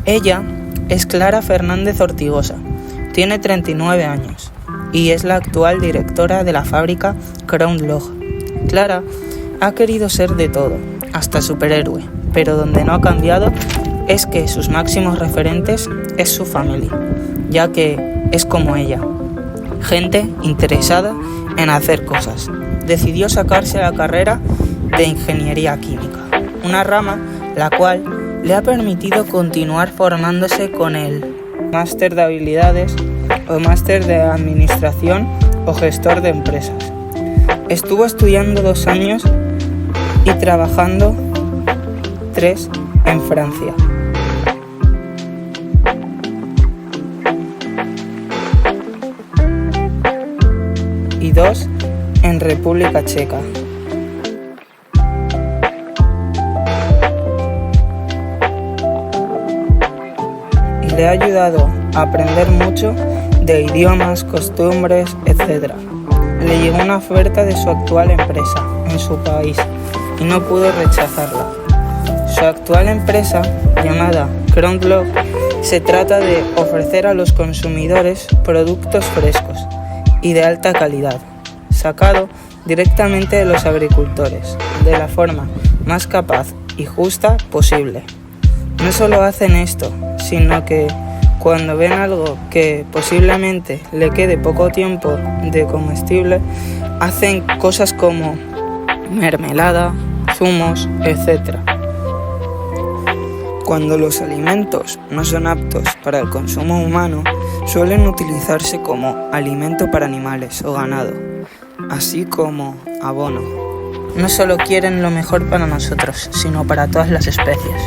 Ella es Clara Fernández Ortigosa, tiene 39 años y es la actual directora de la fábrica Crown Log. Clara ha querido ser de todo, hasta superhéroe, pero donde no ha cambiado es que sus máximos referentes es su familia, ya que es como ella, gente interesada en hacer cosas. Decidió sacarse la carrera de Ingeniería Química, una rama la cual le ha permitido continuar formándose con el máster de habilidades o máster de administración o gestor de empresas. Estuvo estudiando 2 años y trabajando 3 en Francia. Y 2 en República Checa. Y le ha ayudado a aprender mucho de idiomas, costumbres, etc. Le llegó una oferta de su actual empresa en su país y no pudo rechazarla. Su actual empresa, llamada Crown Log, se trata de ofrecer a los consumidores productos frescos y de alta calidad, sacado directamente de los agricultores, de la forma más capaz y justa posible. No solo hacen esto, sino que cuando ven algo que posiblemente le quede poco tiempo de comestible, hacen cosas como mermelada, zumos, etc. Cuando los alimentos no son aptos para el consumo humano, suelen utilizarse como alimento para animales o ganado, así como abono. No solo quieren lo mejor para nosotros, sino para todas las especies.